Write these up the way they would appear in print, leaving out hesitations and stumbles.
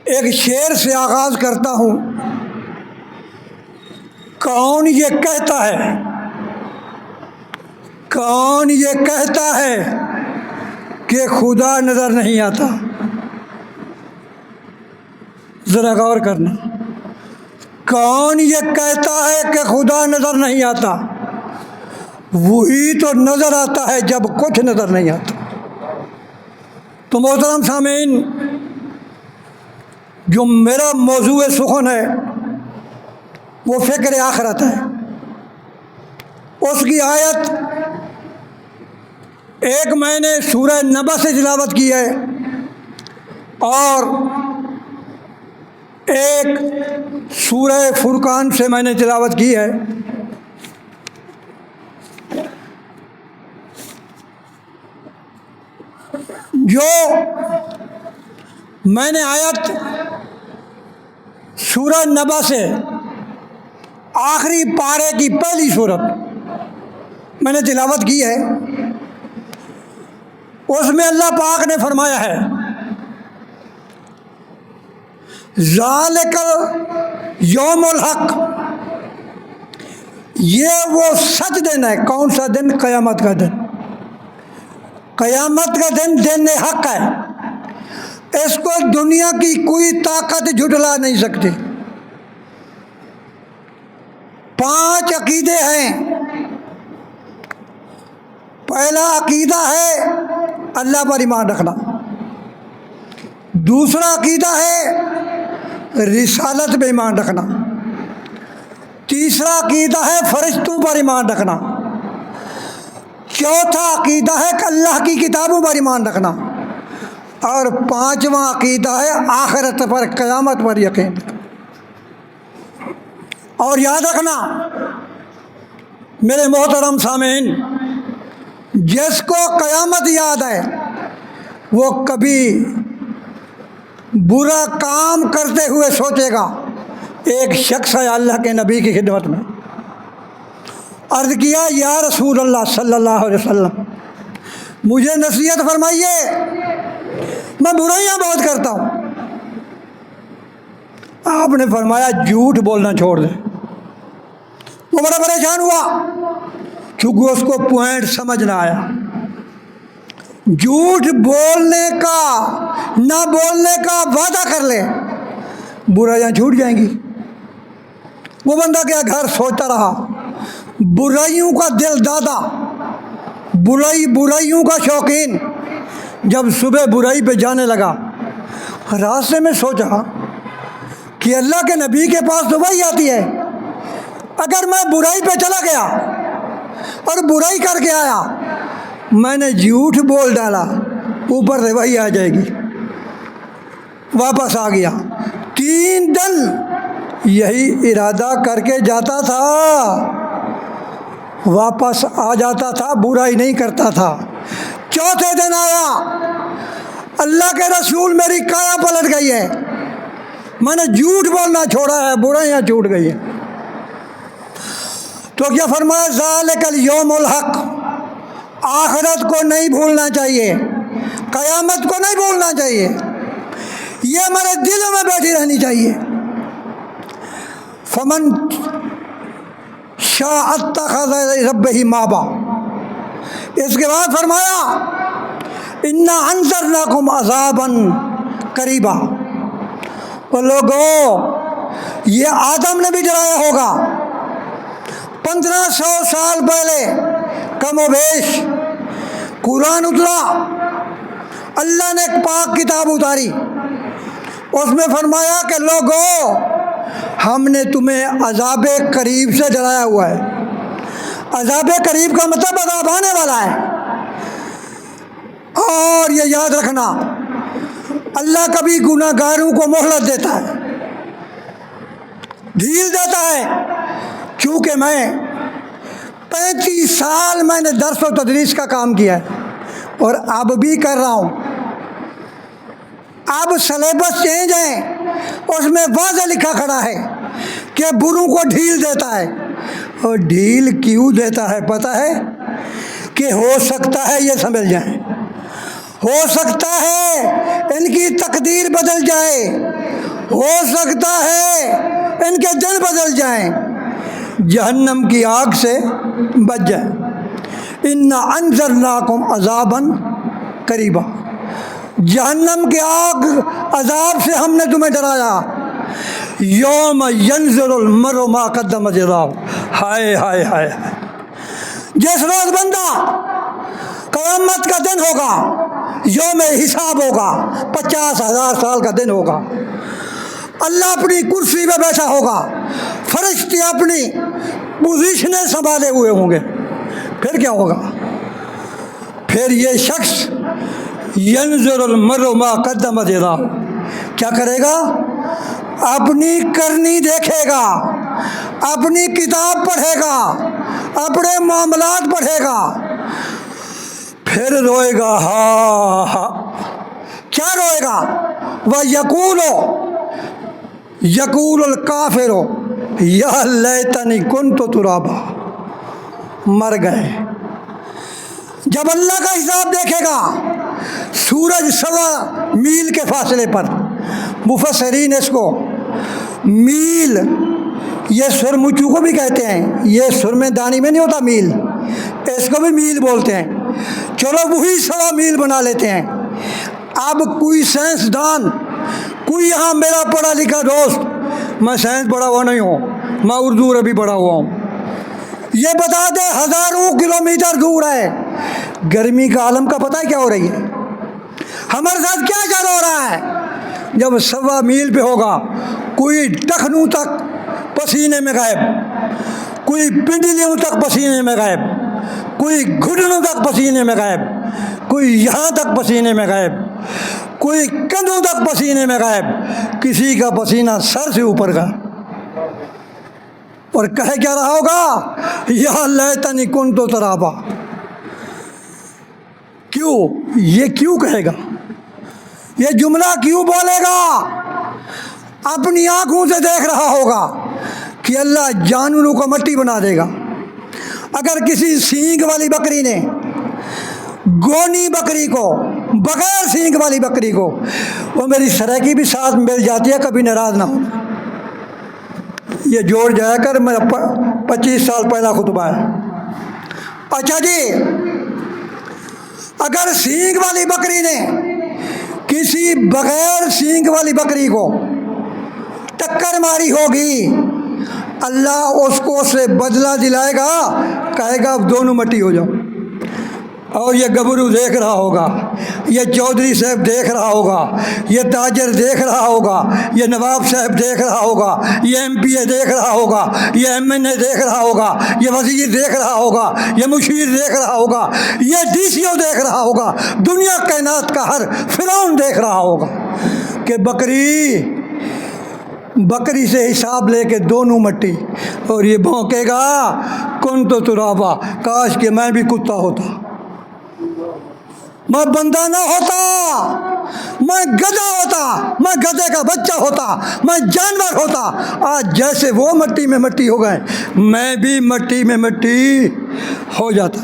ایک شعر سے آغاز کرتا ہوں۔ کون یہ کہتا ہے، کون یہ کہتا ہے کہ خدا نظر نہیں آتا؟ ذرا غور کرنا۔ کون یہ کہتا ہے کہ خدا نظر نہیں آتا؟ وہی تو نظر آتا ہے جب کچھ نظر نہیں آتا۔ تو محترم سامعین، جو میرا موضوع سخن ہے وہ فکر آخرت ہے۔ اس کی آیت ایک میں نے سورہ نبا سے تلاوت کی ہے اور ایک سورہ فرقان سے میں نے تلاوت کی ہے۔ جو میں نے آیت سورہ نبا سے آخری پارے کی پہلی صورت میں نے تلاوت کی ہے، اس میں اللہ پاک نے فرمایا ہے ذالک یوم الحق، یہ وہ سچ دن ہے۔ کون سا دن؟ قیامت کا دن۔ قیامت کا دن دن حق ہے، اس کو دنیا کی کوئی طاقت جھٹلا نہیں سکتی۔ 5 عقیدے ہیں۔ پہلا عقیدہ ہے اللہ پر ایمان رکھنا، دوسرا عقیدہ ہے رسالت پہ ایمان رکھنا، تیسرا عقیدہ ہے فرشتوں پر ایمان رکھنا، چوتھا عقیدہ ہے کہ اللہ کی کتابوں پر ایمان رکھنا، اور 5واں عقیدہ ہے آخرت پر، قیامت پر یقین۔ اور یاد رکھنا میرے محترم سامعین، جس کو قیامت یاد ہے وہ کبھی برا کام کرتے ہوئے سوچے گا۔ ایک شخص ہے اللہ کے نبی کی خدمت میں، عرض کیا یا رسول اللہ صلی اللہ علیہ وسلم، مجھے نصیحت فرمائیے، میں برائیاں بہت کرتا ہوں۔ آپ نے فرمایا جھوٹ بولنا چھوڑ دے۔ وہ بڑا پریشان ہوا کیونکہ اس کو پوائنٹ سمجھ نہ آیا۔ جھوٹ بولنے کا، نہ بولنے کا وعدہ کر لے، برائیاں چھوٹ جائیں گی۔ وہ بندہ کیا گھر سوچتا رہا، برائیوں کا دل دادا، برائیوں کا شوقین۔ جب صبح برائی پہ جانے لگا، راستے میں سوچا کہ اللہ کے نبی کے پاس تو وہی آتی ہے، اگر میں برائی پہ چلا گیا اور برائی کر کے آیا، میں نے جھوٹ بول ڈالا، اوپر سے وہی آ جائے گی۔ واپس آ گیا، 3 دن یہی ارادہ کر کے جاتا تھا، واپس آ جاتا تھا، برائی نہیں کرتا تھا۔ چوتھے دن آیا، اللہ کے رسول میری کایا پلٹ گئی ہے، میں نے جھوٹ بولنا چھوڑا ہے، برائیاں چھوٹ گئی ہیں۔ تو کیا فرمایا ذالک الیوم الحق، آخرت کو نہیں بھولنا چاہیے، قیامت کو نہیں بھولنا چاہیے، یہ ہمارے دلوں میں بیٹھی رہنی چاہیے۔ فمن شاء اتخذ الی ربہ مآبا۔ اس کے بعد فرمایا انا انذرناکم عذابا قریبا۔ وہ لوگوں، یہ آدم نے بھی ڈرایا ہوگا 1500 سال پہلے، کم و بیش قرآن اترا، اللہ نے ایک پاک کتاب اتاری، اس میں فرمایا کہ لوگوں، ہم نے تمہیں عذاب قریب سے ڈرایا ہوا ہے۔ عذاب قریب کا مطلب عذاب آنے والا ہے۔ اور یہ یاد رکھنا، اللہ کبھی گناہ گاروں کو مہلت دیتا ہے، ڈھیل دیتا ہے۔ چونکہ میں 35 سال میں نے درس و تدریس کا کام کیا ہے اور اب بھی کر رہا ہوں۔ اب سلیبس چینج ہے، اس میں واضح لکھا کھڑا ہے کہ بروں کو ڈھیل دیتا ہے۔ اور ڈھیل کیوں دیتا ہے پتہ ہے؟ کہ ہو سکتا ہے یہ سمجھ جائیں، ہو سکتا ہے ان کی تقدیر بدل جائے، ہو سکتا ہے ان کے دل بدل جائیں، جہنم کی آگ سے بچ جائیں۔ اِنَّا أَنذَرْنَاكُمْ عَذَابًا قَرِيبًا، جہنم کی آگ عذاب سے ہم نے تمہیں ڈرایا۔ یوم ینظر المرء ما قدمت یداہ، ہائے ہائے ہائے، جس روز بندہ، قیامت کا دن ہوگا، یوم حساب ہوگا، 50,000 سال کا دن ہوگا، اللہ اپنی کرسی پہ بیٹھا ہوگا، فرشتے اپنی پوزیشنیں سنبھالے ہوئے ہوں گے، پھر کیا ہوگا؟ پھر یہ شخص ینظر المرء ما قدمت یداہ کیا کرے گا؟ اپنی کرنی دیکھے گا، اپنی کتاب پڑھے گا، اپنے معاملات پڑھے گا، پھر روئے گا، ہاں ہاں، کیا روئے گا؟ یقول الکافر یا لیتنی کنت ترابا، مر گئے۔ جب اللہ کا حساب دیکھے گا، سورج 1.25 میل کے فاصلے پر، مفسرین اس کو میل، یہ سرمچو کو بھی کہتے ہیں، یہ سرمے دانی میں نہیں ہوتا میل، اس کو بھی میل بولتے ہیں، چلو وہی 1.25 میل بنا لیتے ہیں۔ اب کوئی سائنسدان، کوئی یہاں میرا پڑھا لکھا دوست، میں سائنس پڑھا ہوا نہیں ہوں، میں اردو عربی پڑھا ہوا ہوں، یہ بتا دے ہزاروں کلومیٹر دور ہے، گرمی کا عالم کا پتہ ہے کیا ہو رہی ہے؟ ہمارے ساتھ کیا چل ہو رہا ہے؟ جب 1.25 میل پہ ہوگا، کوئی ٹخنوں تک پسینے میں غائب، کوئی پنڈلیوں تک پسینے میں غائب، کوئی گھٹنوں تک پسینے میں غائب، کوئی یہاں تک پسینے میں غائب، کوئی کندھوں تک پسینے میں غائب، کسی کا پسینہ سر سے اوپر کا، اور کہے کیا رہا ہوگا؟ یا لیتنی کنت ترابا۔ کیوں؟ یہ کیوں کہے گا؟ یہ جملہ کیوں بولے گا؟ اپنی آنکھوں سے دیکھ رہا ہوگا کہ اللہ جانوروں کو مٹی بنا دے گا۔ اگر کسی سینگ والی بکری نے گونی بکری کو، بغیر سینگ والی بکری کو، وہ میری سرائکی بھی ساتھ مل جاتی ہے، کبھی ناراض نہ ہو، یہ جوڑ جایا کر، میرا 25 سال پہلا خطبہ ہے۔ اچھا جی، اگر سینگ والی بکری نے کسی بغیر سینگ والی بکری کو ٹکر ماری ہوگی، اللہ اس کو سے بدلہ دلائے گا، کہے گا اب دونوں مٹی ہو جاؤ۔ اور یہ گبرو دیکھ رہا ہوگا، یہ چودھری صاحب دیکھ رہا ہوگا، یہ تاجر دیکھ رہا ہوگا، یہ نواب صاحب دیکھ رہا ہوگا، یہ ایم پی اے دیکھ رہا ہوگا، یہ ایم این اے دیکھ رہا ہوگا، یہ وزیر دیکھ رہا ہوگا، یہ مشیر دیکھ رہا ہوگا، یہ ڈی سی او دیکھ رہا ہوگا، دنیا کائنات کا ہر فرعون دیکھ رہا ہوگا کہ بکری سے حساب لے کے دونوں مٹی، اور یہ بھونکے گا کنت ترابا، کاش کہ میں بھی کتا ہوتا، میں بندہ نہ ہوتا، میں گدھا ہوتا، میں گدھے کا بچہ ہوتا، میں جانور ہوتا۔ آج جیسے وہ مٹی میں مٹی ہو گئے، میں بھی مٹی میں مٹی ہو جاتا۔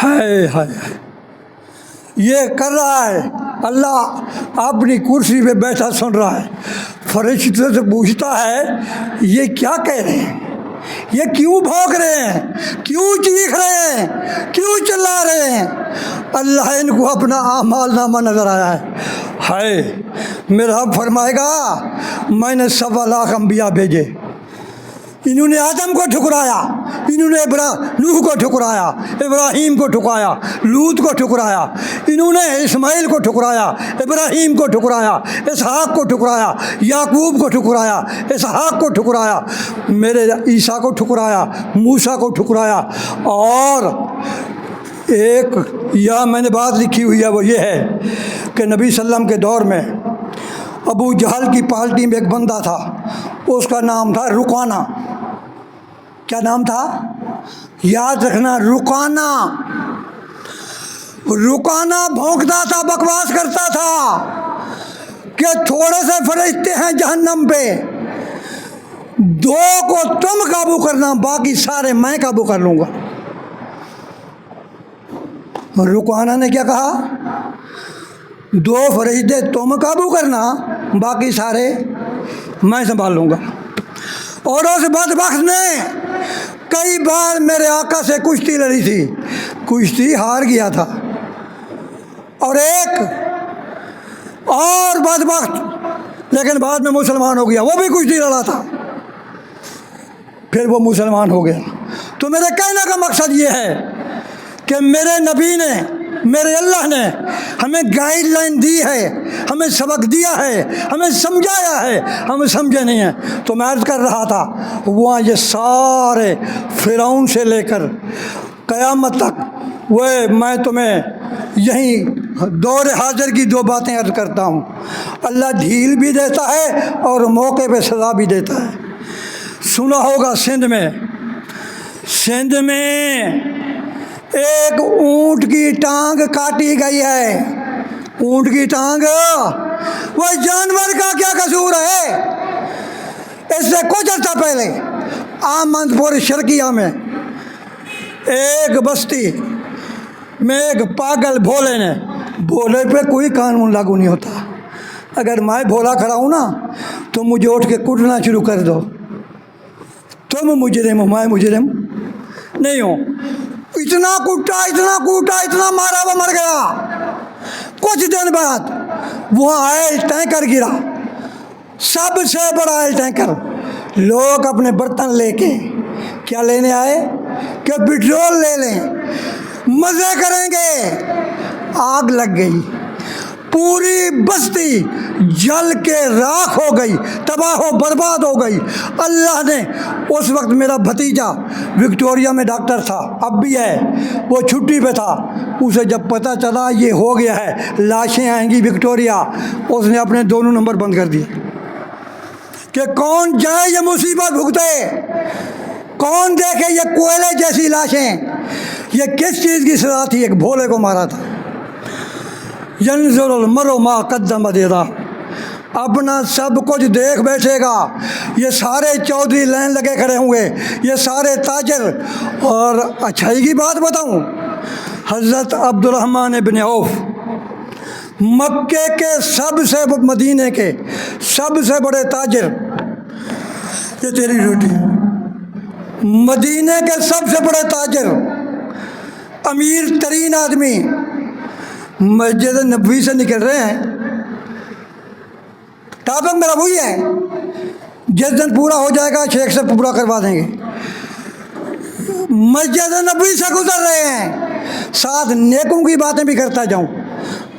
ہائے ہائے، یہ کر رہا ہے اللہ، اپنی کرسی پہ بیٹھا سن رہا ہے، فرشتے سے پوچھتا ہے یہ کیا کہہ رہے ہیں، یہ کیوں بھونک رہے ہیں، کیوں چیخ رہے ہیں، کیوں چلا رہے ہیں؟ اللہ ان کو اپنا اعمال نامہ نظر آیا ہے۔ ہائے، میرا رب فرمائے گا میں نے 1.25 لاکھ انبیاء بھیجے، انہوں نے آدم کو ٹھکرایا، انہوں نے نوح کو ٹھکرایا، ابراہیم کو ٹھکرایا، لوط کو ٹھکرایا، انہوں نے اسماعیل کو ٹھکرایا، ابراہیم کو ٹھکرایا، اسحاق کو ٹھکرایا، یعقوب کو ٹھکرایا، اسحاق کو ٹھکرایا، میرے عیسیٰ کو ٹھکرایا، موسیٰ کو ٹھکرایا۔ اور ایک یہاں میں نے بات لکھی ہوئی ہے، وہ یہ ہے کہ نبی صلی اللہ علیہ وسلم کے دور میں ابو جہل کی پارٹی میں ایک بندہ تھا، اس کا نام تھا رکانہ۔ کیا نام تھا؟ یاد رکھنا، رکانہ۔ رکانہ بھونکتا تھا، بکواس کرتا تھا کہ تھوڑے سے فرشتے ہیں جہنم پہ، 2 کو تم قابو کرنا، باقی سارے میں قابو کر لوں گا۔ رکانہ نے کیا کہا؟ 2 فرشتے تم قابو کرنا، باقی سارے میں سنبھال لوں گا۔ اور اس بدبخت نے کئی بار میرے آقا سے کشتی لڑی تھی، کشتی ہار گیا تھا۔ اور ایک اور بدبخت لیکن بعد میں مسلمان ہو گیا، وہ بھی کشتی لڑا تھا، پھر وہ مسلمان ہو گیا۔ تو میرے کہنے کا مقصد یہ ہے کہ میرے نبی نے، میرے اللہ نے ہمیں گائیڈ لائن دی ہے، ہمیں سبق دیا ہے، ہمیں سمجھایا ہے، ہم سمجھے نہیں ہیں۔ تو میں عرض کر رہا تھا وہاں یہ سارے فرعون سے لے کر قیامت تک، وہ میں تمہیں یہیں دور حاضر کی دو باتیں عرض کرتا ہوں، اللہ ڈھیل بھی دیتا ہے اور موقع پہ سزا بھی دیتا ہے۔ سنا ہوگا سندھ میں ایک اونٹ کی ٹانگ کاٹی گئی ہے۔ اونٹ کی ٹانگ، وہ جانور کا کیا قصور ہے؟ اس سے کچھ عرصہ پہلے آمد پور شرقیہ میں ایک بستی میں ایک پاگل بھولے نے، بھولے پہ کوئی قانون لاگو نہیں ہوتا، اگر میں بھولا کھڑا ہوں نا تو مجھے اٹھ کے کٹنا شروع کر دو، تم مجرم ہو، میں مجرم نہیں ہوں۔ اتنا کوٹا، اتنا کوٹا، اتنا مارا، وہ مر گیا۔ کچھ دن بعد وہاں آئل ٹینکر گرا، سب سے بڑا آئل ٹینکر۔ لوگ اپنے برتن لے کے کیا لینے آئے کہ پٹرول لے لیں، مزے کریں گے۔ آگ لگ گئی، پوری بستی جل کے راکھ ہو گئی، تباہ و برباد ہو گئی۔ اللہ نے اس وقت میرا بھتیجا وکٹوریا میں ڈاکٹر تھا، اب بھی ہے، وہ چھٹی پہ تھا، اسے جب پتہ چلا یہ ہو گیا ہے، لاشیں آئیں گی وکٹوریا، اس نے اپنے دونوں نمبر بند کر دیے کہ کون جائے یہ مصیبت بھگتے، کون دیکھے یہ کوئلے جیسی لاشیں۔ یہ کس چیز کی سزا تھی؟ ایک بھولے کو مارا تھا۔ ینظر المرء ما قدمت یداہ، اپنا سب کچھ دیکھ بیٹھے گا۔ یہ سارے چودھری لائن لگے کھڑے ہوں گے، یہ سارے تاجر۔ اور اچھائی کی بات بتاؤں، حضرت عبد الرحمن بن عوف مکے کے سب سے، مدینے کے سب سے بڑے تاجر، یہ تیری روٹی، مدینے کے سب سے بڑے تاجر، امیر ترین آدمی، مسجد نبوی سے نکل رہے ہیں۔ ٹاپک میرا وہی ہے، جس دن پورا ہو جائے گا شیخ سے پورا کروا دیں گے۔ مسجد نبوی سے گزر رہے ہیں، ساتھ نیکوں کی باتیں بھی کرتا جاؤں۔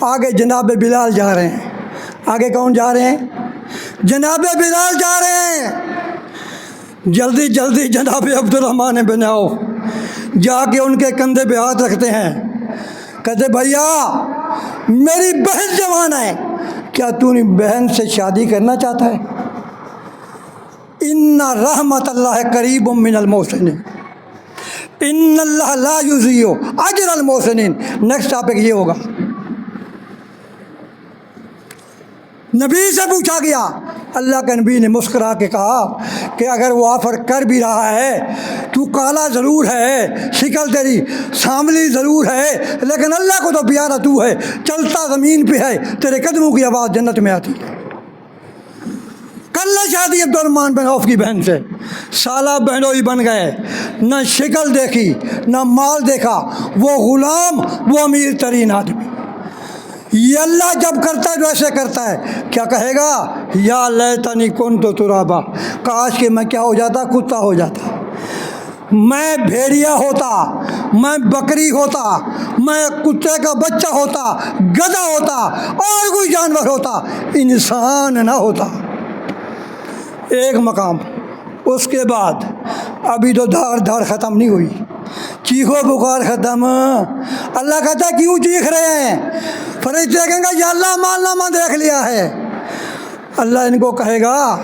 آگے جناب بلال جا رہے ہیں، آگے کون جا رہے ہیں؟ جناب بلال جا رہے ہیں۔ جلدی جلدی جناب عبد الرحمن بن عوف جا کے ان کے کندھے پہ ہاتھ رکھتے ہیں، کہتے بھیا میری بہن جوان ہے، کیا تو نے بہن سے شادی کرنا چاہتا ہے؟ ان رحمت اللہ قریب من المحسنین، ان اللہ لا یضیع اجر المحسنین۔ نیکسٹ ٹاپک یہ ہوگا، نبی سے پوچھا گیا، اللہ کے نبی نے مسکرا کے کہا کہ اگر وہ آفر کر بھی رہا ہے، تو کالا ضرور ہے، شکل تیری سانولی ضرور ہے، لیکن اللہ کو تو پیارا تو ہے، چلتا زمین پہ ہے، تیرے قدموں کی آواز جنت میں آتی ہے۔ کر لے شادی عبد الرحمن بن عوف کی بہن سے، سالہ بہنوئی بن گئے، نہ شکل دیکھی نہ مال دیکھا، وہ غلام، وہ امیر ترین آدمی۔ یہ اللہ جب کرتا ہے تو ایسے کرتا ہے، کیا کہے گا؟ یا لیتنی کنت ترابا، کاش کہ میں کیا ہو جاتا، کتا ہو جاتا، میں بھیڑیا ہوتا، میں بکری ہوتا، میں کتے کا بچہ ہوتا، گدھا ہوتا، اور کوئی جانور ہوتا، انسان نہ ہوتا۔ ایک مقام، اس کے بعد ابھی تو دھاڑ ختم نہیں ہوئی، چیخو پکار ختم۔ اللہ کہتا ہے کیوں چیخ رہے ہیں؟ فرشتے کہیں گے یا اللہ مال نامہ دیکھ لیا ہے۔ اللہ ان کو کہے گا،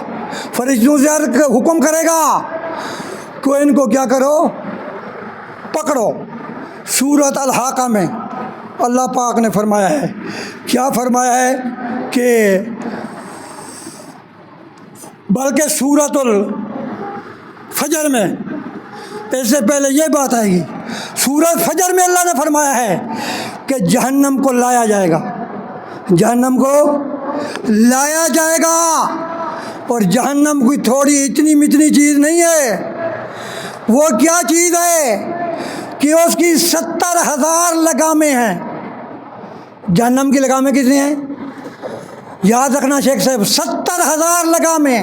فرشتوں سے حکم کرے گا تو ان کو کیا کرو؟ پکڑو۔ سورۃ الحاقہ میں اللہ پاک نے فرمایا ہے، کیا فرمایا ہے کہ بلکہ سورۃ الفجر میں، اس سے پہلے یہ بات آئے گی، سورۃ فجر میں اللہ نے فرمایا ہے کہ جہنم کو لایا جائے گا، جہنم کو لایا جائے گا. اور جہنم کوئی تھوڑی اتنی متنی چیز نہیں ہے. وہ کیا چیز ہے کہ اس کی 70,000 لگامیں ہیں. جہنم کی لگامیں کتنی ہیں؟ یاد رکھنا شیخ صاحب، 70,000 لگامیں،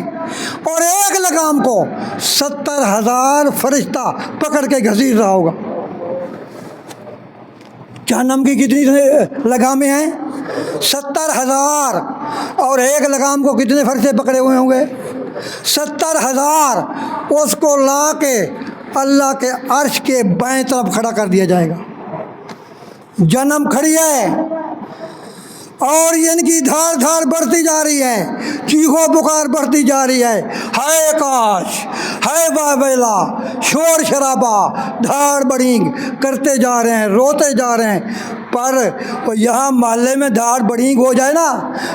اور ایک لگام کو 70,000 فرشتہ پکڑ کے گھسیٹ رہا ہوگا. جہنم کی کتنی لگامیں ہیں؟ 70,000. اور ایک لگام کو کتنے فرشتے پکڑے ہوئے ہوں گے؟ 70,000. اس کو لا کے اللہ کے عرش کے بائیں طرف کھڑا کر دیا جائے گا. جہنم کھڑی ہے اور ان کی دھار دھار بڑھتی جا رہی ہے، چیخو پکار بڑھتی جا رہی ہے. ہائے کاش، ہائے واویلا، شور شرابہ، دھاڑ بڑھینگ کرتے جا رہے ہیں، روتے جا رہے ہیں. پر یہاں محلے میں دھاڑ بڑھینگ ہو جائے نا،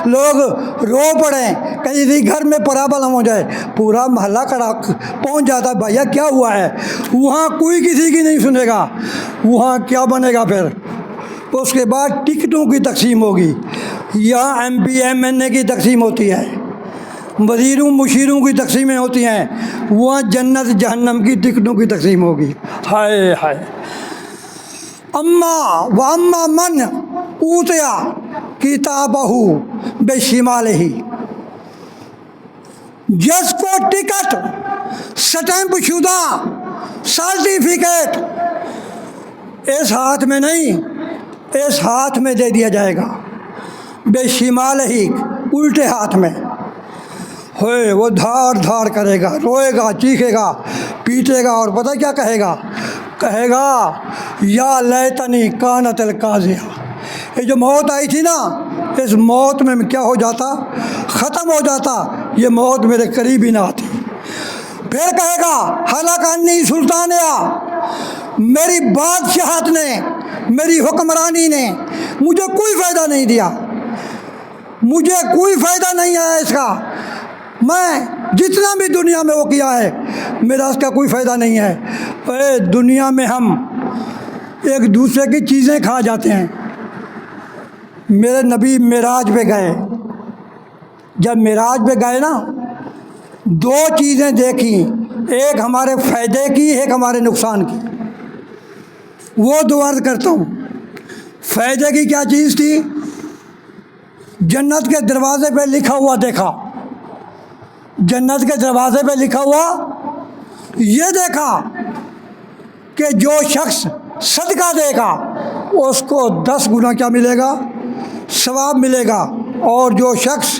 لوگ رو پڑیں، کہیں گھر میں پرابلم ہو جائے، پورا محلہ کھڑا پہنچ جاتا ہے، بھیا کیا ہوا ہے. وہاں کوئی کسی کی نہیں سنے گا. وہاں کیا بنے گا پھر؟ اس کے بعد ٹکٹوں کی تقسیم ہوگی. یہاں ایم پی ایم این اے کی تقسیم ہوتی ہے، وزیروں مشیروں کی تقسیمیں ہوتی ہیں. وہاں جنت جہنم کی ٹکٹوں کی تقسیم ہوگی. ہائے ہائے. اما من اوتیا کتابہ بشمالہ، جس کو ٹکٹ، سٹیمپ شدہ سرٹیفکیٹ اس ہاتھ میں نہیں، اس ہاتھ میں دے دیا جائے گا. بے شمالہ، الٹے ہاتھ میں. ہوئے وہ دھاڑ دھاڑ کرے گا، روئے گا، چیخے گا، پیٹے گا، اور پتہ کیا کہے گا؟ کہے گا یا لیتنی کانت القاضیہ. یہ جو موت آئی تھی نا، اس موت میں کیا ہو جاتا؟ ختم ہو جاتا. یہ موت میرے قریب ہی نہ آتی. پھر کہے گا ہلاک عنی سلطانیہ، میری بادشاہت نے، میری حکمرانی نے مجھے کوئی فائدہ نہیں دیا، مجھے کوئی فائدہ نہیں آیا اس کا. میں جتنا بھی دنیا میں وہ کیا ہے، میرا اس کا کوئی فائدہ نہیں ہے. اے دنیا میں ہم ایک دوسرے کی چیزیں کھا جاتے ہیں. میرے نبی معراج پہ گئے، جب معراج پہ گئے نا، 2 چیزیں دیکھیں، ایک ہمارے فائدے کی، ایک ہمارے نقصان کی. وہ دو عرض کرتا ہوں. فائدے کی کیا چیز تھی؟ جنت کے دروازے پہ لکھا ہوا دیکھا، جنت کے دروازے پہ لکھا ہوا یہ دیکھا کہ جو شخص صدقہ دے گا اس کو 10 گنا کیا ملے گا؟ ثواب ملے گا. اور جو شخص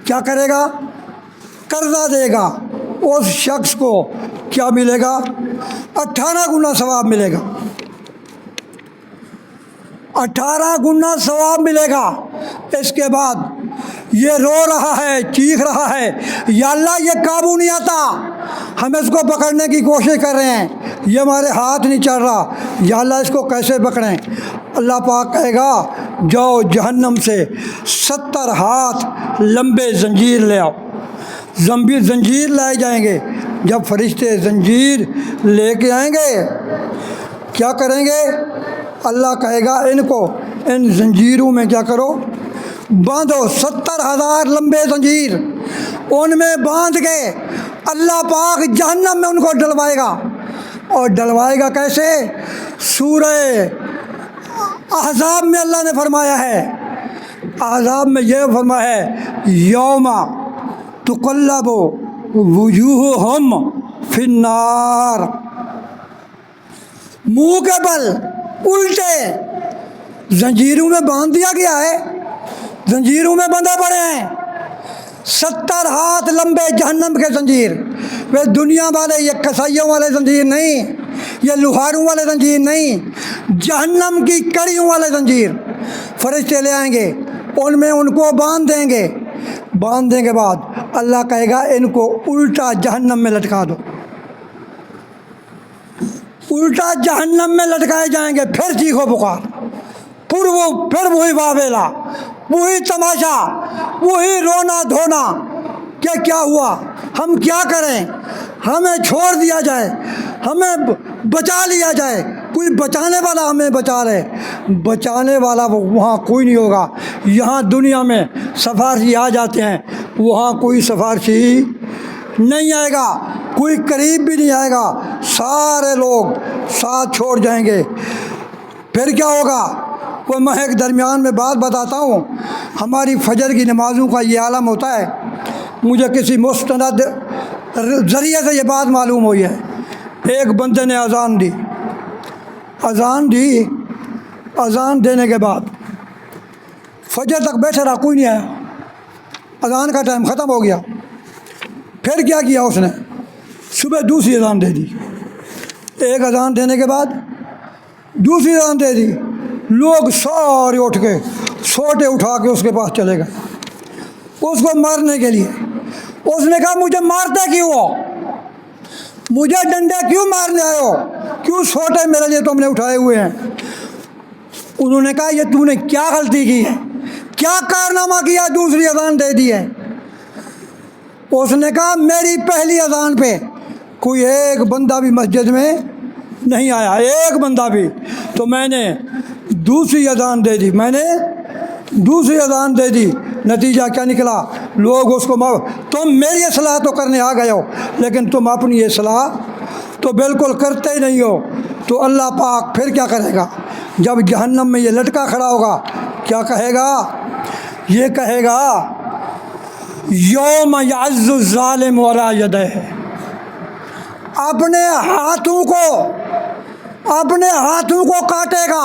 کیا کرے گا؟ قرضہ دے گا، اس شخص کو کیا ملے گا؟ 18 گنا ثواب ملے گا. 18 گنا ثواب ملے گا. اس کے بعد یہ رو رہا ہے، چیخ رہا ہے، یا اللہ یہ قابو نہیں آتا، ہم اس کو پکڑنے کی کوشش کر رہے ہیں، یہ ہمارے ہاتھ نہیں چل رہا، یا اللہ اس کو کیسے پکڑیں؟ اللہ پاک کہے گا جاؤ جہنم سے 70 ہاتھ لمبے زنجیر لے آؤ. زنجیر لائے جائیں گے. جب فرشتے زنجیر لے کے آئیں گے کیا کریں گے؟ اللہ کہے گا ان کو ان زنجیروں میں کیا کرو؟ باندھو. 70,000 لمبے زنجیر، ان میں باندھ کے اللہ پاک جہنم میں ان کو ڈلوائے گا. اور ڈلوائے گا کیسے؟ سورہ احزاب میں اللہ نے فرمایا ہے، احزاب میں یہ فرمایا ہے یوم تقلب وجوہہم فی النار. منہ کے بل الٹے زنجیروں میں باندھ دیا گیا ہے، زنجیروں میں بندھے پڑے ہیں. 70 ہاتھ لمبے جہنم کے زنجیر. وہ دنیا والے، یہ کسائیوں والے زنجیر نہیں، یہ لوہاروں والے زنجیر نہیں، جہنم کی کڑیوں والے زنجیر. فرشتے لے آئیں گے، ان میں ان کو باندھ دیں گے. باندھنے کے بعد اللہ کہے گا ان کو الٹا جہنم میں لٹکا دو. الٹا جہنم میں لٹکائے جائیں گے. پھر چیخو پکار، پھر وہی واویلا، وہی تماشا، وہی رونا دھونا کہ کیا ہوا، ہم کیا کریں، ہمیں چھوڑ دیا جائے، ہمیں بچا لیا جائے. کوئی بچانے والا ہمیں بچا رہے، بچانے والا وہاں کوئی نہیں ہوگا۔ یہاں دنیا میں سفارشی آ جاتے ہیں، وہاں کوئی سفارشی نہیں آئے گا، کوئی قریب بھی نہیں آئے گا، سارے لوگ ساتھ چھوڑ جائیں گے۔ پھر کیا ہوگا؟ وہ میں ایک درمیان میں بات بتاتا ہوں، ہماری فجر کی نمازوں کا یہ عالم ہوتا ہے۔ مجھے کسی مستند ذریعے سے یہ بات معلوم ہوئی ہے، ایک بندے نے اذان دی، اذان دینے کے بعد فجر تک بیٹھا رہا، کوئی نہیں آیا، اذان کا ٹائم ختم ہو گیا۔ پھر کیا کیا اس نے؟ صبح دوسری اذان دے دی، ایک اذان دینے کے بعد دوسری اذان دے دی، لوگ سارے اٹھ کے سوٹے اٹھا کے اس کے پاس چلے گئے اس کو مارنے کے لیے۔ اس نے کہا مجھے مارتے کیوں ہو؟ مجھے ڈنڈے کیوں مارنے آئے ہو؟ کیوں سوٹے میرے لیے تم نے اٹھائے ہوئے ہیں؟ انہوں نے کہا یہ تو نے کیا غلطی کی ہے، کیا کارنامہ کیا، دوسری اذان دے دی ہے؟ اس نے کہا میری پہلی اذان پہ کوئی ایک بندہ بھی مسجد میں نہیں آیا، ایک بندہ بھی، تو میں نے دوسری اذان دے دی، نتیجہ کیا نکلا؟ لوگ اس کو تم میری اصلاح تو کرنے آ گئے ہو، لیکن تم اپنی اصلاح تو بالکل کرتے ہی نہیں ہو۔ تو اللہ پاک پھر کیا کرے گا؟ جب جہنم میں یہ لٹکا کھڑا ہوگا، کیا کہے گا؟ یہ کہے گا یوم یعض الظالم علی یدہ، اپنے ہاتھوں کو کاٹے گا۔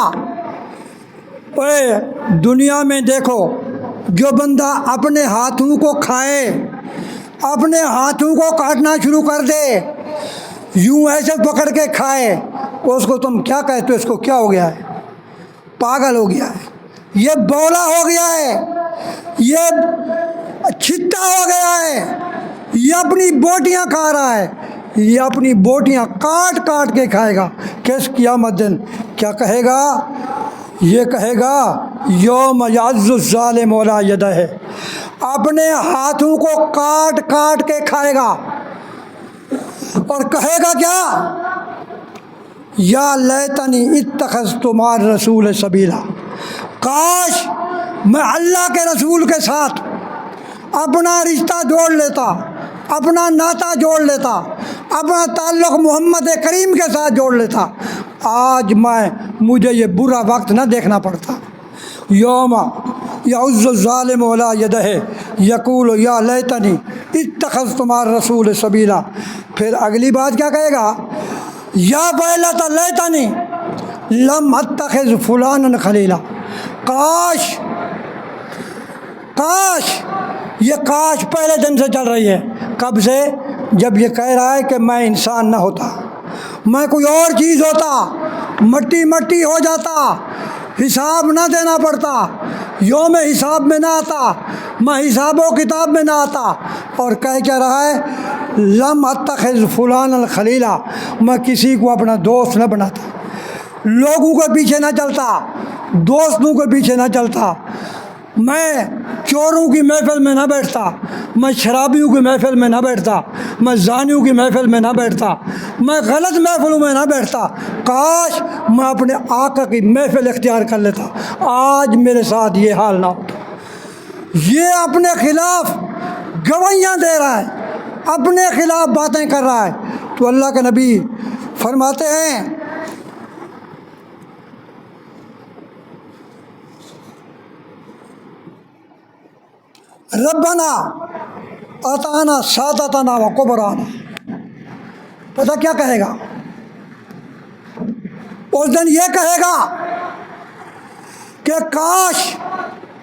دنیا میں دیکھو، جو بندہ اپنے ہاتھوں کو کھائے، اپنے ہاتھوں کو کاٹنا شروع کر دے، یوں ایسے پکڑ کے کھائے، اس کو تم کیا کہتے ہو؟ اس کو کیا ہو گیا ہے؟ پاگل ہو گیا ہے، یہ بولا ہو گیا ہے، یہ چھٹا ہو گیا ہے، یہ اپنی بوٹیاں کھا رہا ہے، یہ اپنی بوٹیاں کاٹ کاٹ کے کھائے گا۔ کس قیامت دن کیا کہے گا؟ یہ کہے گا یوم یعض الظالم علی یدہ، اپنے ہاتھوں کو کاٹ کاٹ کے کھائے گا، اور کہے گا کیا؟ یا لیتنی اتخذت مع الرسول سبیلا، کاش میں اللہ کے رسول کے ساتھ اپنا رشتہ جوڑ لیتا، اپنا ناطہ جوڑ لیتا، اپنا تعلق محمد کریم کے ساتھ جوڑ لیتا، آج مجھے یہ برا وقت نہ دیکھنا پڑتا۔ یوم یعض الظالم علی یدہ یقول یا لیتنی اتخذت مع الرسول سبیلا۔ پھر اگلی بات کیا کہے گا؟ یا ویلتی لیتنی لم اتخذ فلانا خلیلا، کاش یہ کاش پہلے دن سے چل رہی ہے۔ کب سے؟ جب یہ کہہ رہا ہے کہ میں انسان نہ ہوتا، میں کوئی اور چیز ہوتا، مٹی ہو جاتا، حساب نہ دینا پڑتا، یوم حساب میں نہ آتا، میں حساب و کتاب میں نہ آتا۔ اور کہہ کیا رہا ہے؟ لم اتخذ فلانا خلیلا، میں کسی کو اپنا دوست نہ بناتا، لوگوں کے پیچھے نہ چلتا، دوستوں کے پیچھے نہ چلتا، میں چوروں کی محفل میں نہ بیٹھتا، میں شرابیوں کی محفل میں نہ بیٹھتا، میں زانیوں کی محفل میں نہ بیٹھتا، میں غلط محفلوں میں نہ بیٹھتا۔ کاش میں اپنے آقا کی محفل اختیار کر لیتا، آج میرے ساتھ یہ حال نہ ہوتا۔ یہ اپنے خلاف گواہیاں دے رہا ہے، اپنے خلاف باتیں کر رہا ہے۔ تو اللہ کے نبی فرماتے ہیں ربنا آتانا سادتنا و کبرانا۔ پتہ کیا کہے گا اس دن؟ یہ کہے گا کہ کاش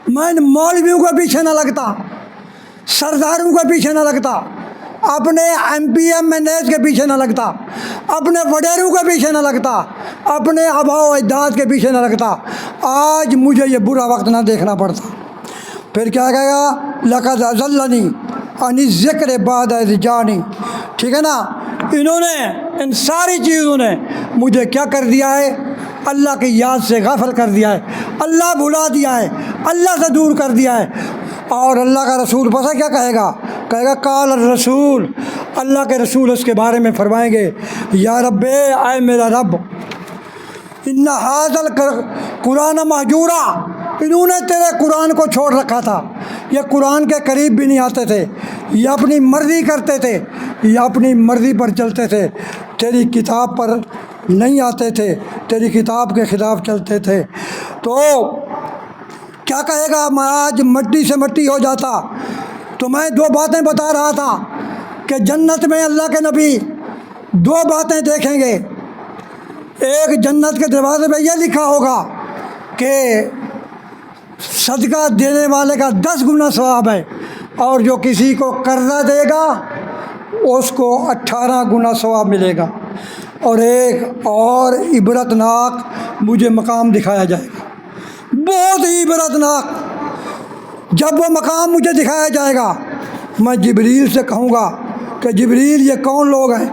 میں ان مولویوں کے پیچھے نہ لگتا، سرداروں کے پیچھے نہ لگتا، اپنے MPMNS کے پیچھے نہ لگتا، اپنے وڈیروں کے پیچھے نہ لگتا، اپنے آباء و اجداد کے پیچھے نہ لگتا، آج مجھے یہ برا وقت نہ دیکھنا پڑتا۔ پھر کیا کہے گا؟ لقد اضلنی عن الذکر بعد اذ جانی۔ ٹھیک ہے نا؟ انہوں نے، ان ساری چیزوں نے مجھے کیا کر دیا ہے؟ اللہ کی یاد سے غافل کر دیا ہے، اللہ بھلا دیا ہے، اللہ سے دور کر دیا ہے۔ اور اللہ کا رسول پتہ کیا کہے گا؟ کہے گا قال الرسول، اللہ کے رسول اس کے بارے میں فرمائیں گے یا رب، اے میرا رب، ان ھذا قرآن مہجورا، انہوں نے تیرے قرآن کو چھوڑ رکھا تھا، یہ قرآن کے قریب بھی نہیں آتے تھے، یہ اپنی مرضی کرتے تھے، یہ اپنی مرضی پر چلتے تھے، تیری کتاب پر نہیں آتے تھے، تیری کتاب کے خلاف چلتے تھے۔ تو کیا کہے گا، میں آج مٹی سے مٹی ہو جاتا تو میں دو باتیں بتا رہا تھا کہ جنت میں اللہ کے نبی دو باتیں دیکھیں گے۔ ایک، جنت کے دروازے پہ یہ لکھا ہوگا کہ صدقہ دینے والے کا 10 گنا ثواب ہے، اور جو کسی کو قرضہ دے گا اس کو 18 گنا ثواب ملے گا۔ اور ایک اور عبرتناک مجھے مقام دکھایا جائے گا، بہت ہی عبرتناک۔ جب وہ مقام مجھے دکھایا جائے گا، میں جبریل سے کہوں گا کہ جبریل یہ کون لوگ ہیں؟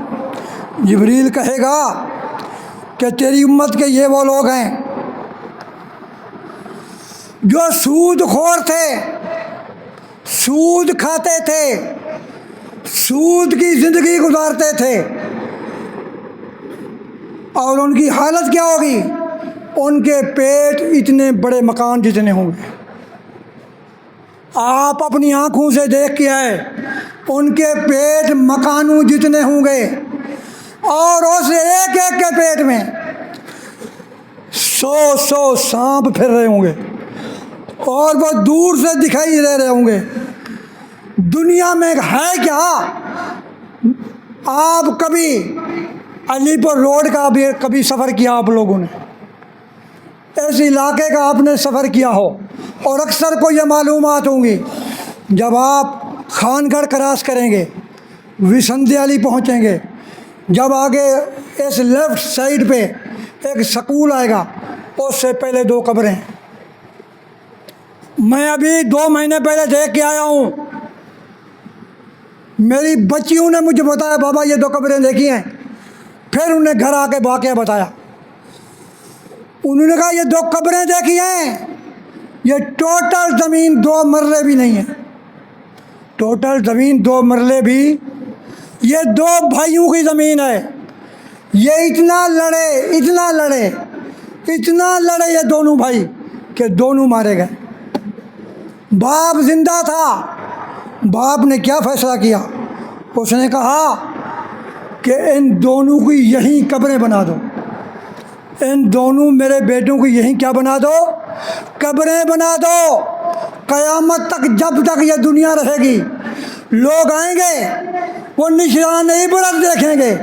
جبریل کہے گا کہ تیری امت کے یہ وہ لوگ ہیں جو سود خور تھے، سود کھاتے تھے، سود کی زندگی گزارتے تھے، اور ان کی حالت کیا ہوگی؟ ان کے پیٹ اتنے بڑے مکان جتنے ہوں گے، آپ اپنی آنکھوں سے دیکھ کے آئے، ان کے پیٹ مکانوں جتنے ہوں گے، اور اس ایک ایک کے پیٹ میں 100 سانپ پھر رہے ہوں گے، اور وہ دور سے دکھائی دے رہے ہوں گے۔ دنیا میں ہے کیا؟ آپ کبھی علی پور روڈ کا بھی کبھی سفر کیا آپ لوگوں نے؟ اس علاقے کا آپ نے سفر کیا ہو، اور اکثر کو یہ معلومات ہوں گی، جب آپ خان گڑھ کراس کریں گے، وسندھ علی پہنچیں گے، جب آگے اس لیفٹ سائیڈ پہ ایک سکول آئے گا، اس سے پہلے 2 قبریں ہیں۔ میں ابھی 2 مہینے پہلے دیکھ کے آیا ہوں، میری بچیوں نے مجھے بتایا بابا یہ 2 قبریں دیکھی ہیں، پھر انہیں گھر آ کے واقعہ بتایا، انہوں نے کہا یہ 2 قبریں دیکھی ہیں، یہ ٹوٹل زمین 2 مرلے بھی نہیں ہے، ٹوٹل زمین 2 مرلے بھی، یہ 2 بھائیوں کی زمین ہے، یہ اتنا لڑے یہ دونوں بھائی کہ دونوں مارے گئے۔ باپ زندہ تھا، باپ نے کیا فیصلہ کیا؟ اس نے کہا کہ ان دونوں کی یہیں قبریں بنا دو، ان دونوں میرے بیٹوں کی یہیں کیا بنا دو؟ قبریں بنا دو۔ قیامت تک جب تک یہ دنیا رہے گی، لوگ آئیں گے، وہ نشان عبرت دیکھیں گے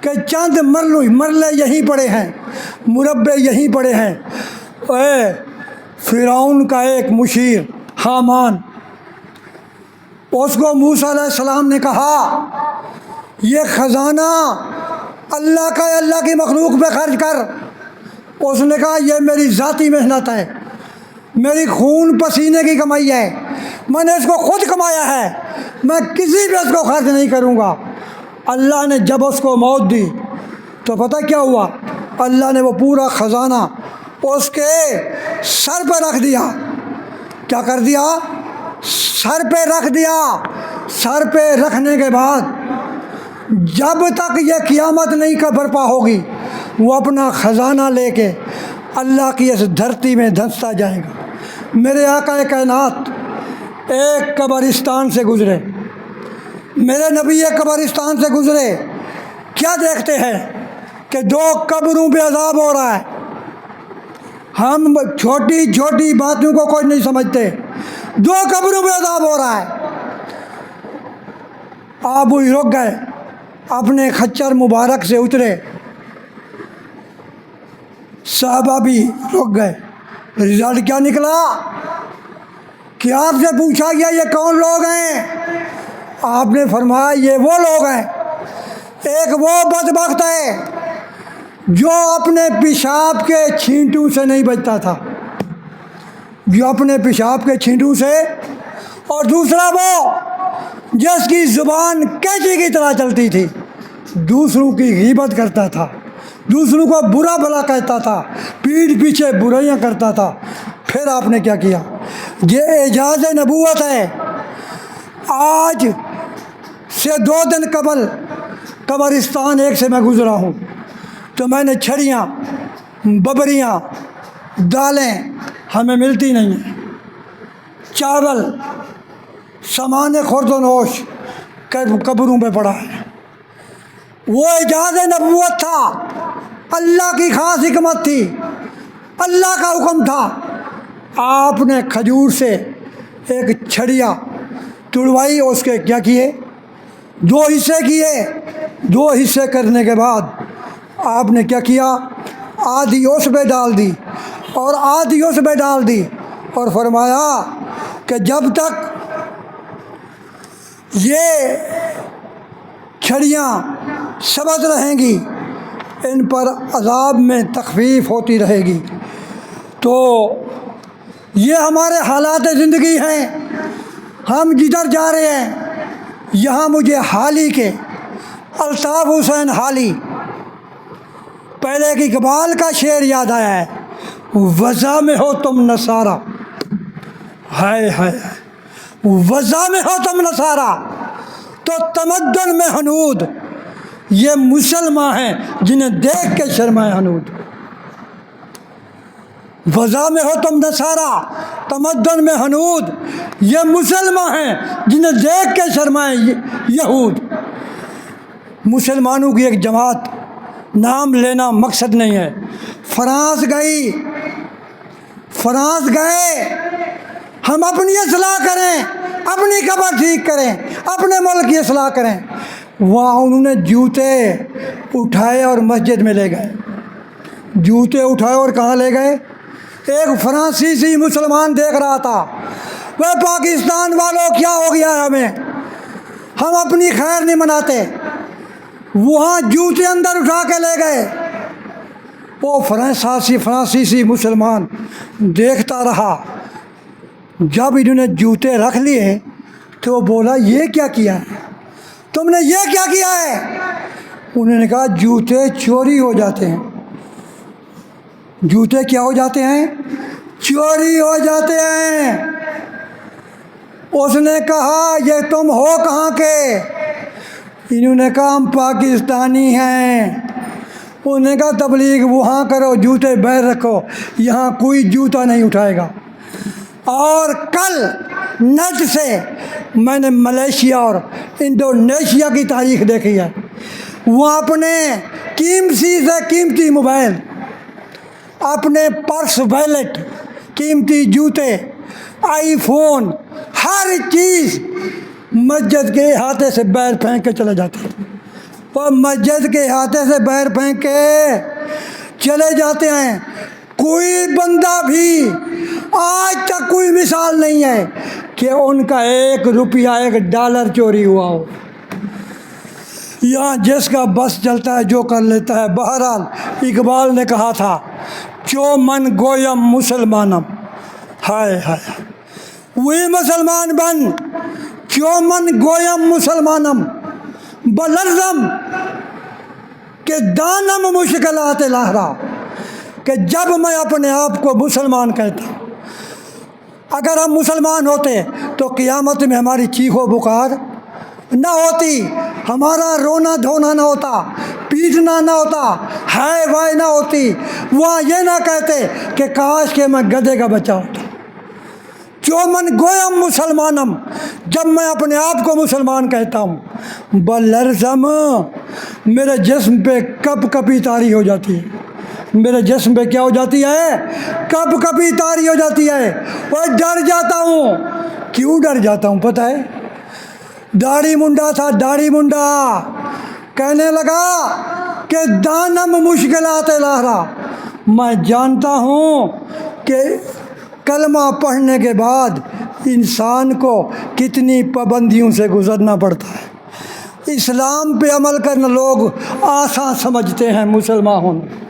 کہ چند مرلے یہیں پڑے ہیں، مربع یہیں پڑے ہیں۔ اے فرعون کا ایک مشیر حامان، اس کو موسیٰ علیہ السلام نے کہا یہ خزانہ اللہ کا ہے، اللہ کی مخلوق پہ خرچ کر۔ اس نے کہا یہ میری ذاتی محنت ہے، میری خون پسینے کی کمائی ہے، میں نے اس کو خود کمایا ہے، میں کسی بھی اس کو خرچ نہیں کروں گا۔ اللہ نے جب اس کو موت دی تو پتہ کیا ہوا؟ اللہ نے وہ پورا خزانہ اس کے سر پہ رکھ دیا۔ کیا کر دیا؟ سر پہ رکھ دیا۔ سر پہ رکھنے کے بعد جب تک یہ قیامت نہیں کا برپا ہوگی، وہ اپنا خزانہ لے کے اللہ کی اس دھرتی میں دھنستا جائے گا۔ میرے آقا کائنات ایک قبرستان سے گزرے، میرے نبی ایک قبرستان سے گزرے، کیا دیکھتے ہیں کہ 2 قبروں پہ عذاب ہو رہا ہے۔ ہم چھوٹی چھوٹی باتوں کو کوئی نہیں سمجھتے، 2 قبروں پہ عذاب ہو رہا ہے۔ آپ وہی رک گئے، اپنے خچر مبارک سے اترے، صحابہ بھی رک گئے۔ رزلٹ کیا نکلا کہ آپ سے پوچھا گیا یہ کون لوگ ہیں؟ آپ نے فرمایا یہ وہ لوگ ہیں، ایک وہ بدبخت ہے جو اپنے پیشاب کے چھینٹوں سے نہیں بچتا تھا، جو اپنے پیشاب کے چھینٹوں سے، اور دوسرا وہ جس کی زبان کینچی کی طرح چلتی تھی، دوسروں کی غیبت کرتا تھا، دوسروں کو برا بھلا کہتا تھا، پیٹھ پیچھے برائیاں کرتا تھا۔ پھر آپ نے کیا کیا؟ یہ اعجاز نبوت ہے۔ آج سے 2 دن قبل قبرستان ایک سے میں گزرا ہوں، تو میں نے چھڑیاں ببریاں، دالیں ہمیں ملتی نہیں ہیں، چاول، سامان خورد و نوش قبروں پہ پڑا ہے۔ وہ اعجاز نبوت تھا، اللہ کی خاص حکمت تھی، اللہ کا حکم تھا۔ آپ نے کھجور سے ایک چھڑیا تڑوائی، اس کے کیا کیے؟ 2 حصے کیے۔ 2 حصے کرنے کے بعد آپ نے کیا کیا؟ آدھی اس پہ ڈال دی اور آدھی اس پہ ڈال دی، اور فرمایا کہ جب تک یہ چھڑیاں سبز رہیں گی ان پر عذاب میں تخفیف ہوتی رہے گی۔ تو یہ ہمارے حالات زندگی ہیں، ہم جدھر جا رہے ہیں۔ یہاں مجھے حالی کے الطاف حسین حالی پہلے ایک اقبال کا شعر یاد آیا ہے، وضع میں ہو تم نصارہ، ہائے ہائے، وضع میں ہو تم نصارہ تو تمدن میں حنود، یہ مسلمان ہیں جنہیں دیکھ کے شرمائے حنود۔ وضع میں ہو تم نصارہ تمدن میں حنود، یہ مسلمان ہیں جنہیں دیکھ کے شرمائے یہود۔ مسلمانوں کی ایک جماعت، نام لینا مقصد نہیں ہے، فرانس گئے، ہم اپنی اصلاح کریں، اپنی قبر ٹھیک کریں، اپنے ملک کی اصلاح کریں۔ وہاں انہوں نے جوتے اٹھائے اور مسجد میں لے گئے، جوتے اٹھائے اور کہاں لے گئے؟ ایک فرانسیسی مسلمان دیکھ رہا تھا، وہ پاکستان والوں کیا ہو گیا ہے ہمیں، ہم اپنی خیر نہیں مناتے، وہاں جوتے اندر اٹھا کے لے گئے۔ وہ فرانسیسی مسلمان دیکھتا رہا، جب انہوں نے جوتے رکھ لیے تو وہ بولا یہ کیا کیا ہے، تم نے یہ کیا کیا ہے؟ انہوں نے کہا جوتے چوری ہو جاتے ہیں۔ جوتے کیا ہو جاتے ہیں؟ چوری ہو جاتے ہیں۔ اس نے کہا یہ تم ہو کہاں کے؟ انہوں نے کہا ہم پاکستانی ہیں۔ انہوں نے کہا تبلیغ وہاں کرو، جوتے باہر رکھو، یہاں کوئی جوتا نہیں اٹھائے گا۔ اور کل نٹ سے میں نے ملیشیا اور انڈونیشیا کی تاریخ دیکھی ہے، وہاں اپنے قیمتی سے قیمتی موبائل، اپنے پرس، ویلٹ، قیمتی جوتے، آئی فون، ہر چیز مسجد کے احاطے سے باہر پھینک کے چلے جاتے ہیں۔ اور مسجد کے احاطے سے باہر پھینک کے چلے جاتے ہیں۔ کوئی بندہ بھی آج تک کوئی مثال نہیں ہے کہ ان کا 1 روپیہ، 1 ڈالر چوری ہوا ہو۔ یہاں جس کا بس چلتا ہے جو کر لیتا ہے۔ بہرحال اقبال نے کہا تھا چو من گویم مسلمانم، ہائے ہائے، وہی مسلمان بن، چو من گویم مسلمانم بلرزم کہ دانم مشکلات لاہرا، کہ جب میں اپنے آپ کو مسلمان کہتا ہوں، اگر ہم مسلمان ہوتے تو قیامت میں ہماری چیخ و پکار نہ ہوتی، ہمارا رونا دھونا نہ ہوتا، پیٹنا نہ ہوتا، ہائے وائے نہ ہوتی، وہاں یہ نہ کہتے کہ کاش کہ میں گدھے کا بچہ ہوتا۔ جو من گویم مسلمانم، جب میں اپنے آپ کو مسلمان کہتا ہوں، بلرزم، میرے جسم پہ کپ کپی طاری ہو جاتی ہے، میرے جسم پہ کیا ہو جاتی ہے؟ کپ کپی طاری ہو جاتی ہے، اور ڈر جاتا ہوں۔ کیوں ڈر جاتا ہوں پتہ ہے؟ داڑھی منڈا تھا، داڑھی منڈا کہنے لگا کہ دانم مشکلات لاہرا، میں جانتا ہوں کہ کلمہ پڑھنے کے بعد انسان کو کتنی پابندیوں سے گزرنا پڑتا ہے۔ اسلام پہ عمل کرنا لوگ آسان سمجھتے ہیں مسلمان ہونا،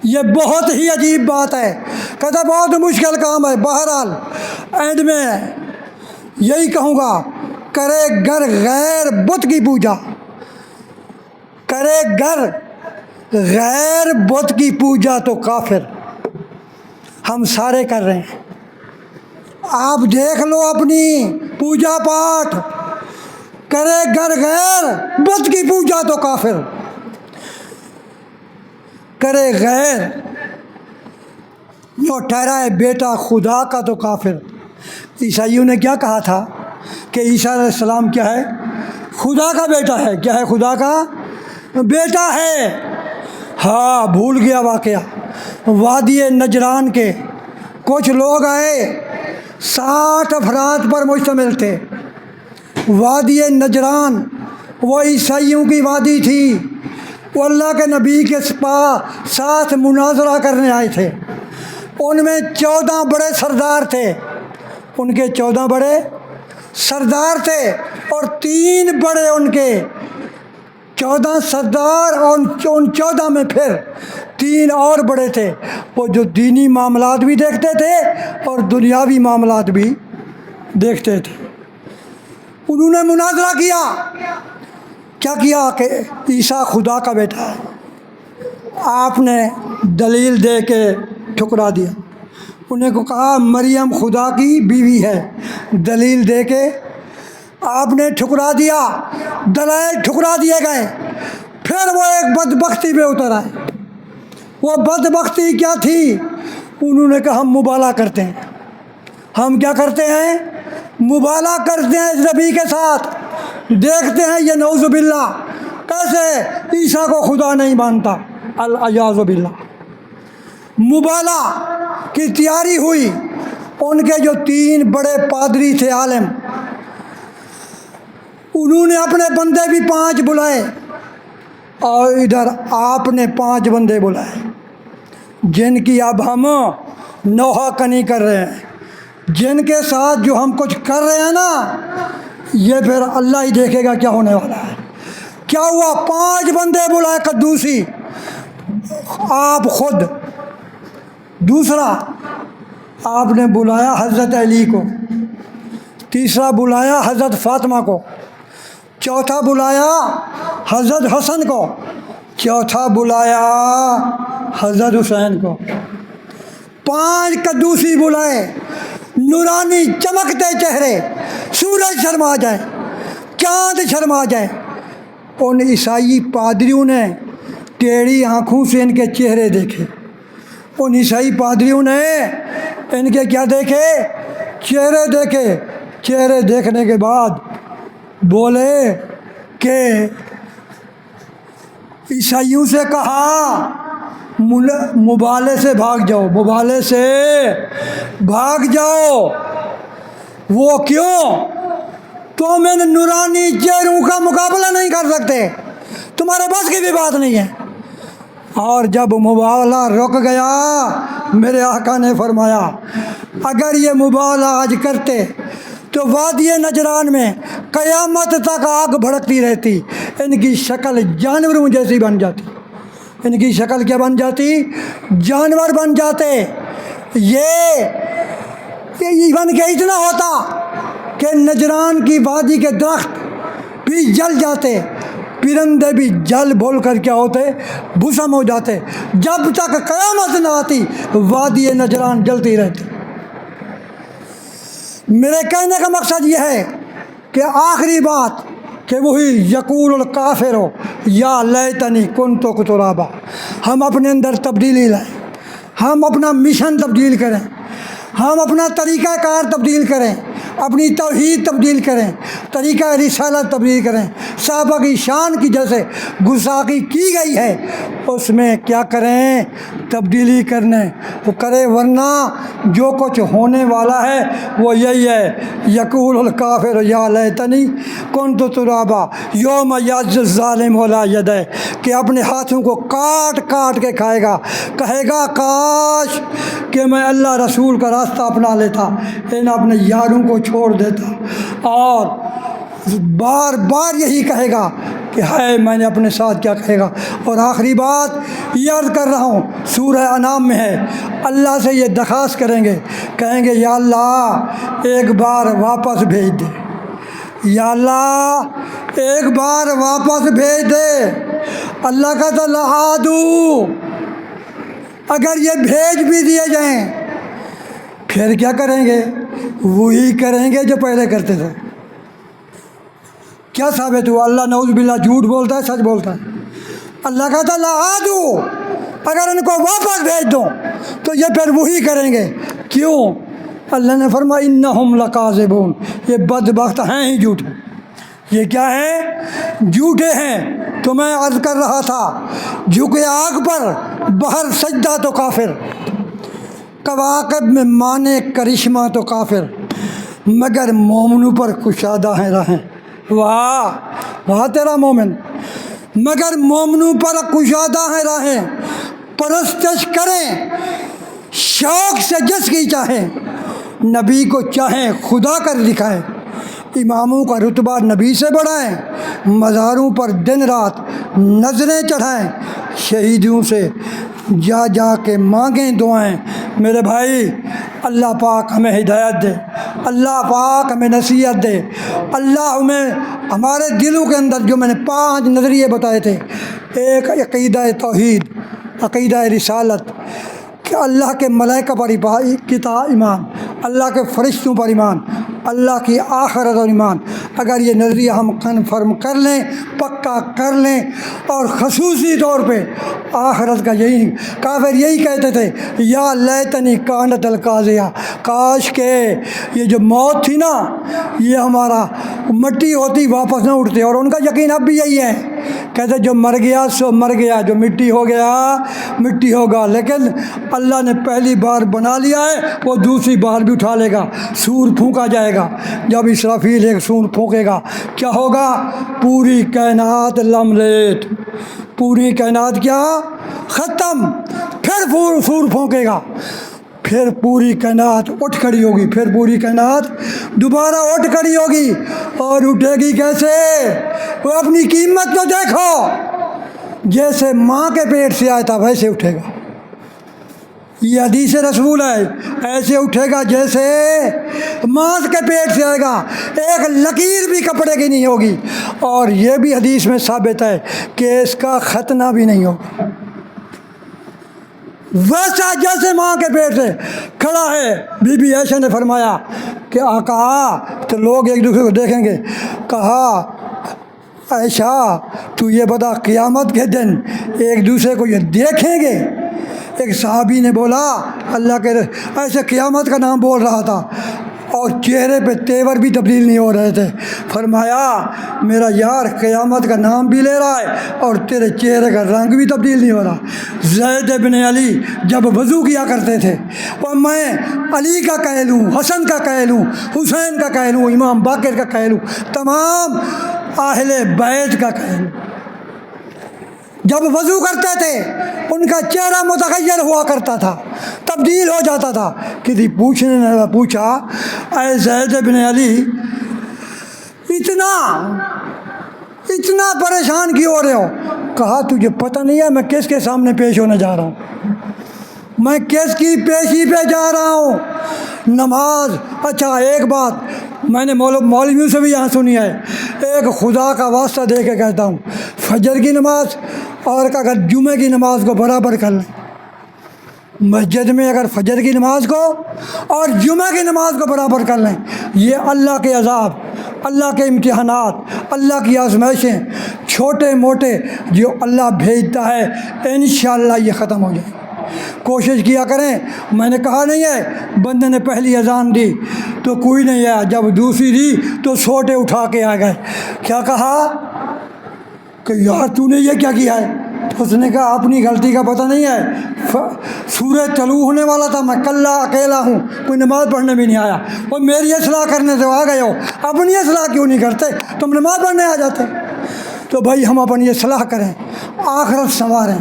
یہ بہت ہی عجیب بات ہے، کہتا بہت مشکل کام ہے۔ بہرحال اینڈ میں یہی کہوں گا، کرے گر غیر بت کی پوجا، کرے گر غیر بت کی پوجا تو کافر، ہم سارے کر رہے ہیں۔ آپ دیکھ لو اپنی پوجا پاٹھ، کرے گر غیر بت کی پوجا تو کافر، کرے غیر، جو ٹھہرائے بیٹا خدا کا تو کافر۔ عیسائیوں نے کیا کہا تھا کہ عیسیٰ علیہ السلام کیا ہے؟ خدا کا بیٹا ہے۔ کیا ہے؟ خدا کا بیٹا ہے۔ ہاں، بھول گیا واقعہ۔ وادی نجران کے کچھ لوگ آئے، 60 افراد پر مشتمل تھے۔ وادی نجران وہ عیسائیوں کی وادی تھی۔ وہ اللہ کے نبی کے ساتھ مناظرہ کرنے آئے تھے۔ ان میں 14 بڑے سردار تھے، ان کے 14 بڑے سردار تھے، اور 3 بڑے ان کے 14 سردار، اور ان 14 میں پھر 3 اور بڑے تھے، وہ جو دینی معاملات بھی دیکھتے تھے اور دنیاوی معاملات بھی دیکھتے تھے۔ انہوں نے مناظرہ کیا۔ کیا کیا؟ کہ عیسیٰ خدا کا بیٹا ہے۔ آپ نے دلیل دے کے ٹھکرا دیا۔ انہیں کو کہا مریم خدا کی بیوی ہے، دلیل دے کے آپ نے ٹھکرا دیا، دلائل ٹھکرا دیے گئے۔ پھر وہ ایک بدبختی پہ اتر آئے۔ وہ بدبختی کیا تھی؟ انہوں نے کہا ہم مبالغہ کرتے ہیں۔ ہم کیا کرتے ہیں؟ مبالغہ کرتے ہیں اس نبی کے ساتھ۔ دیکھتے ہیں یہ نعوذ باللہ کیسے عیسیٰ کو خدا نہیں مانتا، الیاذ باللہ۔ مبالغہ کی تیاری ہوئی۔ ان کے جو 3 بڑے پادری تھے، عالم، انہوں نے اپنے بندے بھی 5 بلائے، اور ادھر آپ نے 5 بندے بلائے، جن کی اب ہم نوحہ کنی کر رہے ہیں، جن کے ساتھ جو ہم کچھ کر رہے ہیں نا، یہ پھر اللہ ہی دیکھے گا کیا ہونے والا ہے۔ کیا ہوا؟ 5 بندے بلائے قدوسی، آپ خود۔ دوسرا آپ نے بلایا حضرت علی کو، تیسرا بلایا حضرت فاطمہ کو، چوتھا بلایا حضرت حسن کو، چوتھا بلایا حضرت حسین کو۔ 5 قدوسی بلائے، نورانی چمکتے چہرے، سورج شرما جائے، چاند شرما جائے۔ ان عیسائی پادریوں نے ٹیڑھی آنکھوں سے ان کے چہرے دیکھے۔ ان عیسائی پادریوں نے ان کے کیا دیکھے؟ چہرے دیکھے۔ چہرے دیکھنے کے بعد بولے کہ عیسائیوں سے کہا مبالے سے بھاگ جاؤ، مبالے سے بھاگ جاؤ۔ وہ کیوں؟ تم ان نورانی چہروں کا مقابلہ نہیں کر سکتے، تمہارے بس کی بھی بات نہیں ہے۔ اور جب مبالہ رک گیا، میرے آقا نے فرمایا اگر یہ مبالہ آج کرتے تو وادی نجران میں قیامت تک آگ بھڑکتی رہتی، ان کی شکل جانوروں جیسی بن جاتی۔ ان کی شکل کیا بن جاتی؟ جانور بن جاتے۔ یہ بن کے اتنا ہوتا کہ نجران کی وادی کے درخت بھی جل جاتے، پرندے بھی جل بول کر کیا ہوتے؟ بھسم ہو جاتے۔ جب تک قیامت نہ آتی وادی نجران جلتی رہتی۔ میرے کہنے کا مقصد یہ ہے کہ آخری بات کہ وہی یقول الکافر یا لیتنی کنت ترابا، ہم اپنے اندر تبدیلی لائیں، ہم اپنا مشن تبدیل کریں، ہم اپنا طریقہ کار تبدیل کریں، اپنی توحید تبدیل کریں، طریقہ رسالت تبدیل کریں۔ صحابہ کی شان کی جیسے گستاخی کی گئی ہے اس میں کیا کریں؟ تبدیلی کرنے وہ کرے، ورنہ جو کچھ ہونے والا ہے وہ یہی ہے، یقول الکافر یا لیتنی کنت ترابا یوم یعض الظالم علی یدیہ، کہ اپنے ہاتھوں کو کاٹ کاٹ کے کھائے گا، کہے گا کاش کہ میں اللہ رسول کا راستہ اپنا لیتا، ان اپنے یاروں کو چھوڑ دیتا، اور بار بار یہی کہے گا کہ ہائے میں نے اپنے ساتھ کیا کہے گا۔ اور آخری بات یہ عرض کر رہا ہوں، سورہ انعام میں ہے، اللہ سے یہ درخواست کریں گے، کہیں گے یا اللہ ایک بار واپس بھیج دے، یا اللہ ایک بار واپس بھیج دے۔ اللہ کا تو لعادو، اگر یہ بھیج بھی دیے جائیں پھر کیا کریں گے؟ وہی کریں گے جو پہلے کرتے تھے۔ کیا ثابت ہوا؟ اللہ نعوذ باللہ جھوٹ بولتا ہے، سچ بولتا ہے۔ اللہ کہتا ہے لعادو، اگر ان کو واپس بھیج دو تو یہ پھر وہی کریں گے. کیوں؟ اللہ نے فرمایا انہم لکاذبون، یہ بدبخت ہیں ہی جھوٹے. یہ کیا ہیں؟ جھوٹے ہیں. تو میں عرض کر رہا تھا جھکے آگ پر بہر سجدہ تو کافر، کواکب میں مانے کرشمہ تو کافر، مگر مومنوں پر کشادہ ہیں راہیں. واہ واہ تیرا مومن، مگر مومنوں پر کشادہ ہیں راہیں، پرستش کریں شوق سے جس کی چاہیں، نبی کو چاہیں خدا کر دکھائیں. اماموں کا رتبہ نبی سے بڑھائیں، مزاروں پر دن رات نظریں چڑھائیں، شہیدوں سے جا جا کے مانگیں دعائیں. میرے بھائی اللہ پاک ہمیں ہدایت دے، اللہ پاک ہمیں نصیحت دے. اللہ ہمیں ہمارے دلوں کے اندر جو میں نے 5 نظریے بتائے تھے، ایک عقیدہ توحید، عقیدہ رسالت کہ اللہ کے ملائکہ پر ایمان، اللہ کے فرشتوں پر ایمان، اللہ کی آخرت اور ایمان. اگر یہ نظریہ ہم کنفرم کر لیں، پکا کر لیں، اور خصوصی طور پہ آخرت کا یہی کافر یہی کہتے تھے یا لیتنی کانت القاضیہ، کاش کہ یہ جو موت تھی نا یہ ہمارا مٹی ہوتی واپس نہ اٹھتے. اور ان کا یقین اب بھی یہی ہے، کہتے جو مر گیا سو مر گیا، جو مٹی ہو گیا مٹی ہوگا. لیکن اللہ نے پہلی بار بنا لیا ہے، وہ دوسری بار بھی اٹھا لے گا. سور پھونکا جائے گا، جب اسرافیل ایک سور پھونکے گا کیا ہوگا؟ پوری کائنات لملیٹ، پوری کائنات کیا ختم. پھر سور پھونکے گا، پھر پوری کائنات اٹھ کھڑی ہوگی، پھر پوری کائنات دوبارہ اٹھ کھڑی ہوگی. اور اٹھے گی کیسے؟ وہ اپنی قیمت تو دیکھو، جیسے ماں کے پیٹ سے آیا تھا ویسے اٹھے گا. یہ حدیث رسول ہے، ایسے اٹھے گا جیسے ماں کے پیٹ سے آئے گا، ایک لکیر بھی کپڑے کی نہیں ہوگی. اور یہ بھی حدیث میں ثابت ہے کہ اس کا ختنہ بھی نہیں ہوگا، ویسا جیسے ماں کے پیٹ سے کھڑا ہے. بی بی عائشہ نے فرمایا کہ آقا، تو لوگ ایک دوسرے کو دیکھیں گے، کہا عائشہ تو یہ بتا قیامت کے دن ایک دوسرے کو یہ دیکھیں گے؟ ایک صحابی نے بولا اللہ کے ایسے قیامت کا نام بول رہا تھا اور چہرے پہ تیور بھی تبدیل نہیں ہو رہے تھے. فرمایا میرا یار قیامت کا نام بھی لے رہا ہے اور تیرے چہرے کا رنگ بھی تبدیل نہیں ہو رہا. زید بن علی جب وضو کیا کرتے تھے، اور میں علی کا کہہ لوں، حسن کا کہہ لوں، حسین کا کہہ لوں، امام باقر کا کہہ لوں، تمام اہل بیت کا کہہ لوں، جب وضو کرتے تھے ان کا چہرہ متغیر ہوا کرتا تھا، تبدیل ہو جاتا تھا. کسی پوچھنے نے پوچھا اے زید بن علی اتنا پریشان کیوں ہو رہے ہو؟ کہا تجھے پتہ نہیں ہے میں کس کے سامنے پیش ہونے جا رہا ہوں، میں کس کی پیشی پہ جا رہا ہوں؟ نماز. اچھا ایک بات میں نے مولویوں سے بھی یہاں سنی ہے، ایک خدا کا واسطہ دے کے کہتا ہوں، فجر کی نماز اور اگر جمعے کی نماز کو برابر کر لیں، مسجد میں اگر فجر کی نماز کو اور جمعہ کی نماز کو برابر کر لیں، یہ اللہ کے عذاب، اللہ کے امتحانات، اللہ کی آزمائشیں چھوٹے موٹے جو اللہ بھیجتا ہے انشاءاللہ یہ ختم ہو جائے. کوشش کیا کریں. میں نے کہا نہیں ہے بندے نے پہلی اذان دی تو کوئی نہیں آیا، جب دوسری دی تو سوٹے اٹھا کے آ گئے. کیا کہا کہ یار تو نے یہ کیا کیا ہے؟ اس نے کہا اپنی غلطی کا پتہ نہیں ہے، سورج طلوع ہونے والا تھا، میں کل اکیلا ہوں، کوئی نماز پڑھنے بھی نہیں آیا، اور میری اصلاح کرنے سے آ گئے ہو، اپنی اصلاح کیوں نہیں کرتے؟ تم نماز پڑھنے آ جاتے. تو بھائی ہم اپنی اصلاح کریں، آخرت سنواریں،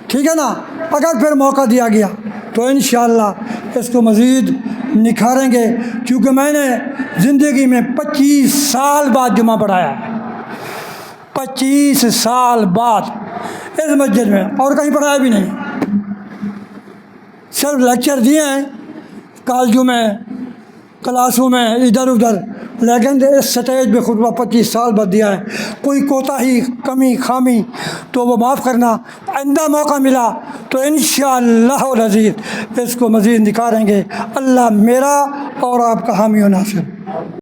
ٹھیک ہے نا. اگر پھر موقع دیا گیا تو انشاءاللہ اس کو مزید نکھاریں گے، کیونکہ میں نے زندگی میں 25 سال بعد جمعہ پڑھایا، 25 سال بعد اس مسجد میں، اور کہیں پڑھایا بھی نہیں. صرف لیکچر دیے ہیں کالجوں میں، کلاسوں میں، ادھر ادھر، لیکن اس سٹیج پہ خطبہ 25 سال بعد دیا ہے. کوئی کوتاہی، کمی، خامی تو وہ معاف کرنا. آئندہ موقع ملا تو انشاءاللہ العزیز اس کو مزید نکھاریں گے. اللہ میرا اور آپ کا حامی و ناصر.